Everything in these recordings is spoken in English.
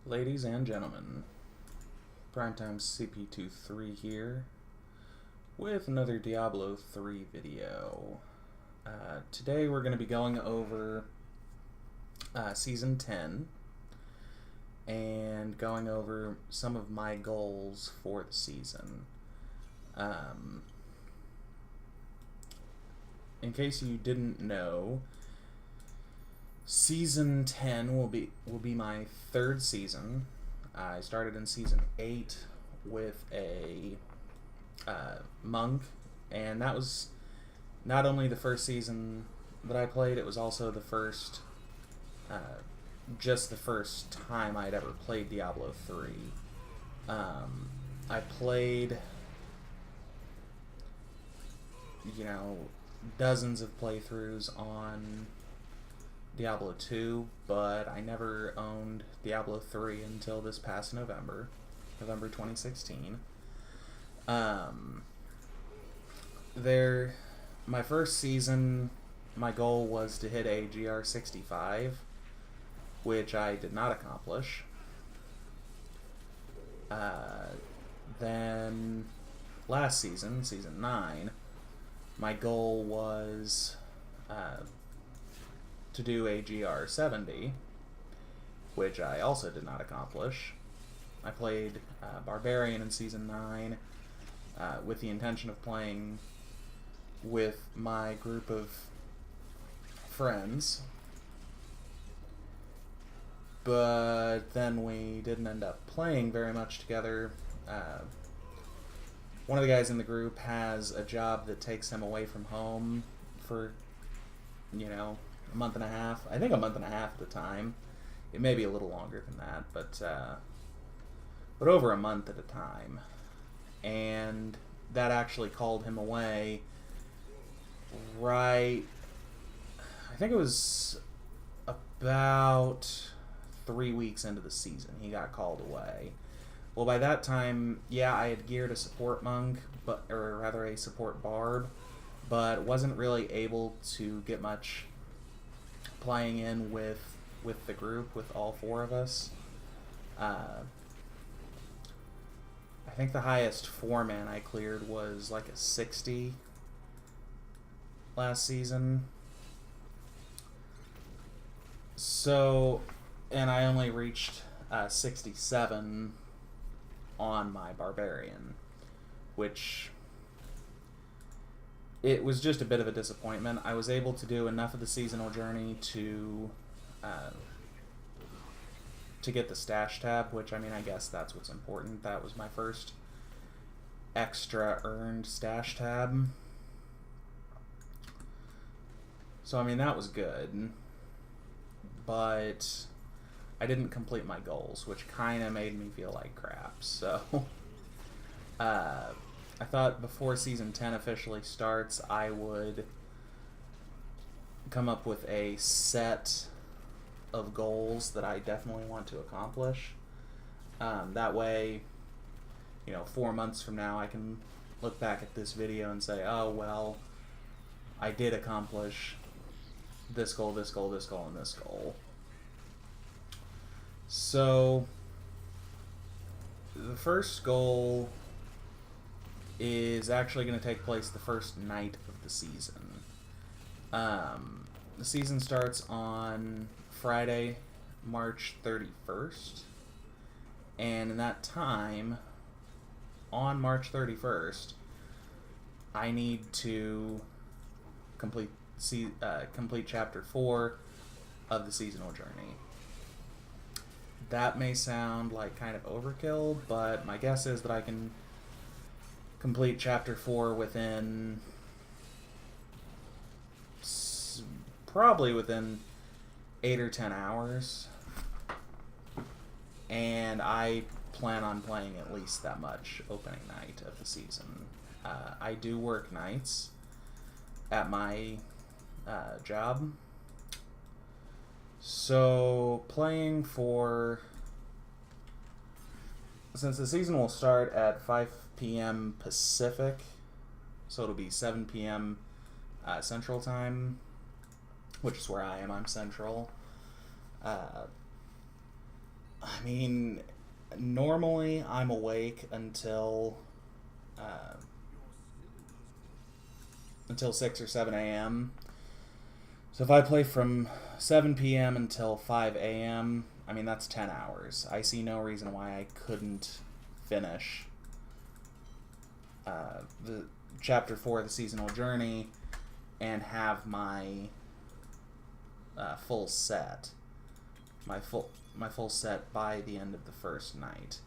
Ladies and gentlemen, Primetime CP23 here with another Diablo 3 video. Today we're going to be going over Season 10 and going over some of my goals for the season. In case you didn't know, Season 10 will be my third season. I started in Season 8 with a monk, and that was not only the first season that I played, it was also the first, just the first time I'd ever played Diablo 3. I played, dozens of playthroughs on Diablo 2, but I never owned Diablo 3 until this past November 2016. My first season, my goal was to hit a GR 65, which I did not accomplish. Then last season, Season 9, my goal was to do a GR 70, which I also did not accomplish. I played Barbarian in Season 9 with the intention of playing with my group of friends, but then we didn't end up playing very much together. One of the guys in the group has a job that takes him away from home for, a month and a half. I think a month and a half at the time. It may be a little longer than that, but over a month at a time. And that actually called him away I think it was about 3 weeks into the season he got called away. Well, by that time, I had geared a support monk, or rather a support barb, but wasn't really able to get much playing in with the group, with all four of us. I think the highest 4-man I cleared was like a 60 last season. So, and I only reached 67 on my Barbarian, which it was just a bit of a disappointment. I was able to do enough of the seasonal journey to get the stash tab, which, I guess that's what's important. That was my first extra earned stash tab. So, that was good. But I didn't complete my goals, which kind of made me feel like crap. So, I thought before Season 10 officially starts, I would come up with a set of goals that I definitely want to accomplish. That way, 4 months from now, I can look back at this video and say, oh, well, I did accomplish this goal, this goal, this goal, and this goal. So, the first goal is actually going to take place the first night of the season. The season starts on Friday, March 31st, and in that time, on March 31st, I need to complete Chapter 4 of the seasonal journey. That may sound like kind of overkill, but my guess is that I can complete Chapter 4 within probably within 8 or 10 hours, and I plan on playing at least that much opening night of the season. I do work nights at my job, so playing since the season will start at 5 p.m. Pacific, so it'll be 7 p.m. Central Time, which is where I am. I'm Central. I mean, normally I'm awake uh, until 6 or 7 a.m. So if I play from 7 p.m. until 5 a.m., I mean, that's 10 hours. I see no reason why I couldn't finish the Chapter 4 of the Seasonal Journey and have my full set. My full set by the end of the first night.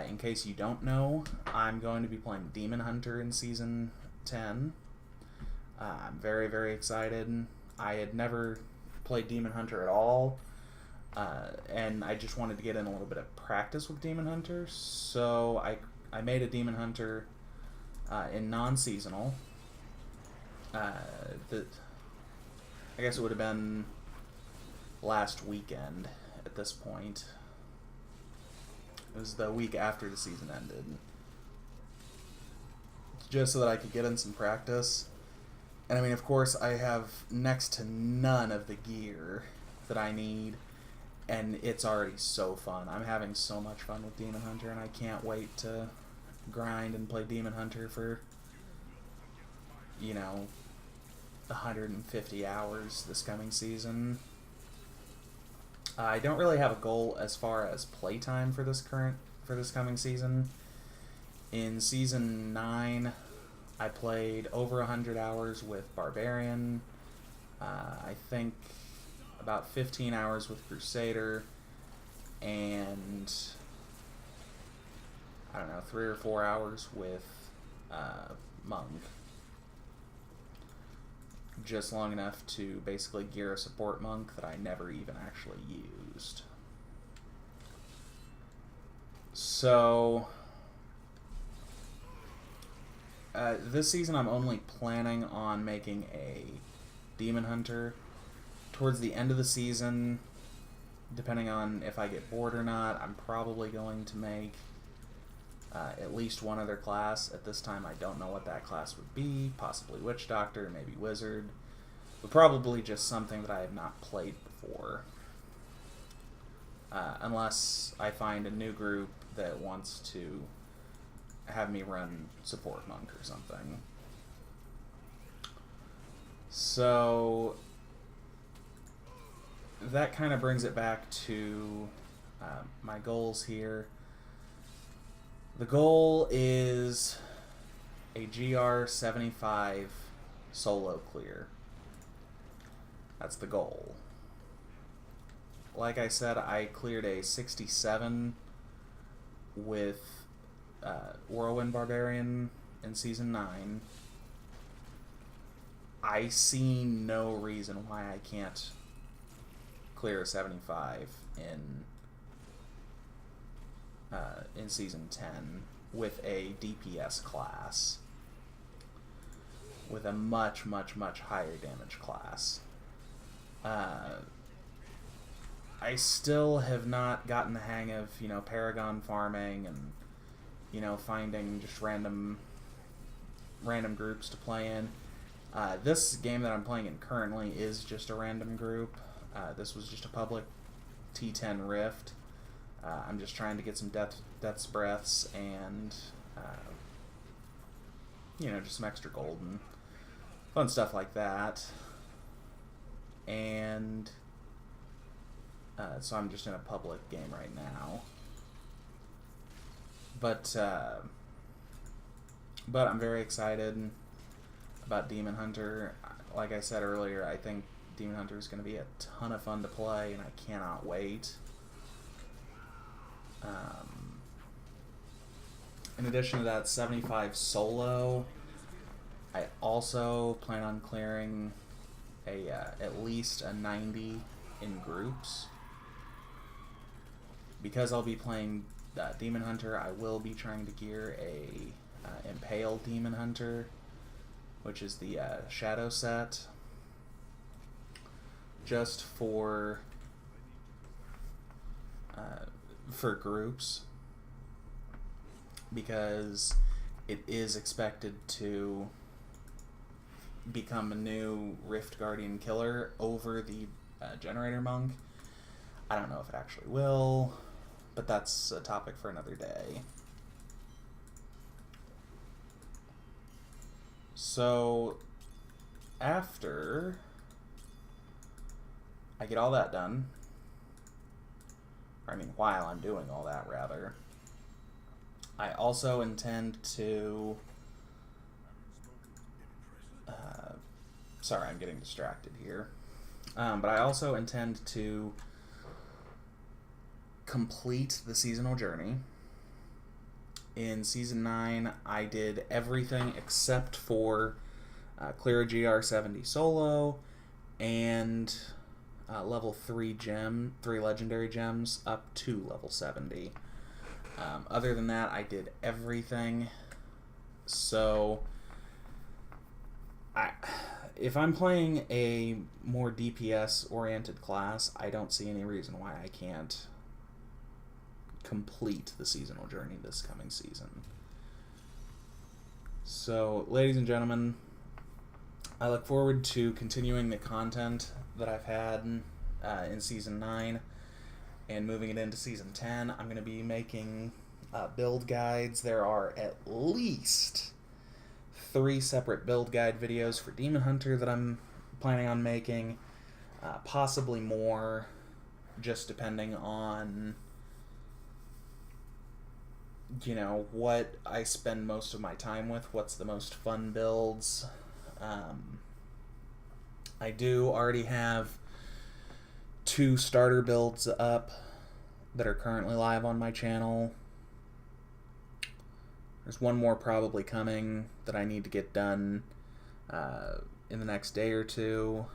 In case you don't know, I'm going to be playing Demon Hunter in Season 10. I'm very, very excited. I had never played Demon Hunter at all, and I just wanted to get in a little bit of practice with Demon Hunter, so I made a Demon Hunter in non-seasonal. I guess it would have been last weekend at this point. It was the week after the season ended. Just so that I could get in some practice. And I mean, of course, I have next to none of the gear that I need, and it's already so fun. I'm having so much fun with Demon Hunter, and I can't wait to grind and play Demon Hunter for, 150 hours this coming season. I don't really have a goal as far as playtime for this coming season. In Season 9, I played over 100 hours with Barbarian. I think about 15 hours with Crusader, and I don't know, 3 or 4 hours with Monk. Just long enough to basically gear a support monk that I never even actually used. So this season I'm only planning on making a Demon Hunter. Towards the end of the season, depending on if I get bored or not, I'm probably going to make at least one other class. At this time I don't know what that class would be. Possibly Witch Doctor, maybe Wizard, but probably just something that I have not played before. Unless I find a new group that wants to have me run support monk or something. So that kind of brings it back to my goals here. The goal is a GR 75 solo clear. That's the goal. Like I said, I cleared a 67 with Whirlwind Barbarian in Season 9. I see no reason why I can't clear a 75 in Season 10 with a DPS class, with a much, much, much higher damage class. I still have not gotten the hang of, Paragon farming and, finding just random groups to play in. This game that I'm playing in currently is just a random group. This was just a public T10 Rift. I'm just trying to get some Death's Breaths and, just some extra gold and fun stuff like that. And so I'm just in a public game right now. But I'm very excited about Demon Hunter. Like I said earlier, I think Demon Hunter is going to be a ton of fun to play, and I cannot wait. In addition to that 75 solo, I also plan on clearing at least a 90 in groups. Because I'll be playing Demon Hunter, I will be trying to gear a Impale Demon Hunter, which is the Shadow set, just for groups, because it is expected to become a new Rift Guardian killer over the Generator Monk. I don't know if it actually will, but that's a topic for another day. So, after I get all that done, or I mean while I'm doing all that rather, I also intend to, sorry I'm getting distracted here, but I also intend to complete the seasonal journey. In Season 9, I did everything except for clear a GR70 solo and level 3 legendary gems up to level 70. Other than that, I did everything. So, if I'm playing a more DPS-oriented class, I don't see any reason why I can't complete the seasonal journey this coming season. So, ladies and gentlemen, I look forward to continuing the content that I've had in Season 9 and moving it into Season 10. I'm going to be making build guides. There are at least 3 separate build guide videos for Demon Hunter that I'm planning on making, possibly more, just depending on, you know, what I spend most of my time with, what's the most fun builds. I do already have 2 starter builds up that are currently live on my channel. There's one more probably coming that I need to get done in the next day or two.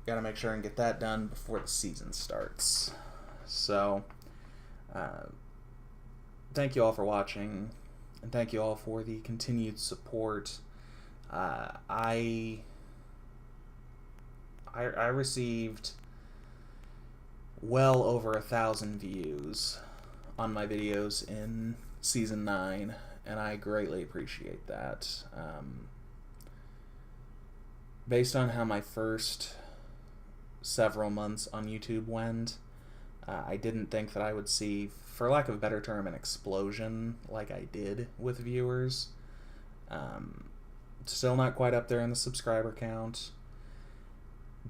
Gotta make sure and get that done before the season starts. So, thank you all for watching, and thank you all for the continued support. I received well over 1,000 views on my videos in Season 9, and I greatly appreciate that. Based on how my first several months on YouTube went, I didn't think that I would see, for lack of a better term, an explosion like I did with viewers. Still not quite up there in the subscriber count,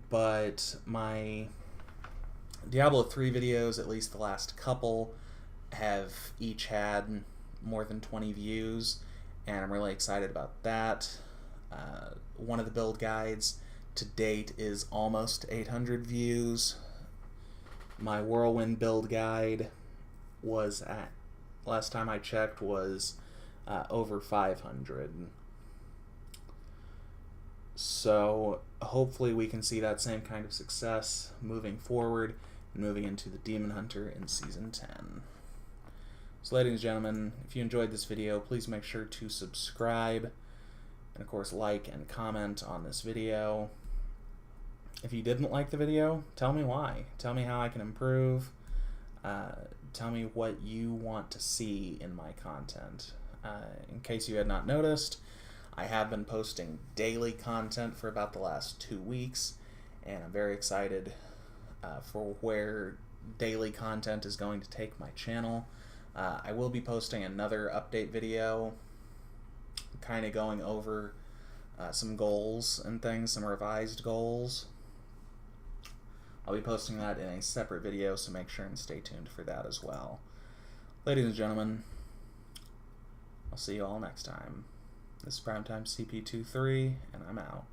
but my Diablo 3 videos, at least the last couple, have each had more than 20 views, and I'm really excited about that. One of the build guides to date is almost 800 views. My Whirlwind build guide was at, last time I checked, was over 500. So hopefully we can see that same kind of success moving forward and moving into the Demon Hunter in Season 10. So ladies and gentlemen, if you enjoyed this video, please make sure to subscribe and of course like and comment on this video. If you didn't like the video, tell me why. Tell me how I can improve. Tell me what you want to see in my content. In case you had not noticed, I have been posting daily content for about the last 2 weeks, and I'm very excited for where daily content is going to take my channel. I will be posting another update video, kind of going over some goals and things, some revised goals. I'll be posting that in a separate video, so make sure and stay tuned for that as well. Ladies and gentlemen, I'll see you all next time. This is Primetime CP23, and I'm out.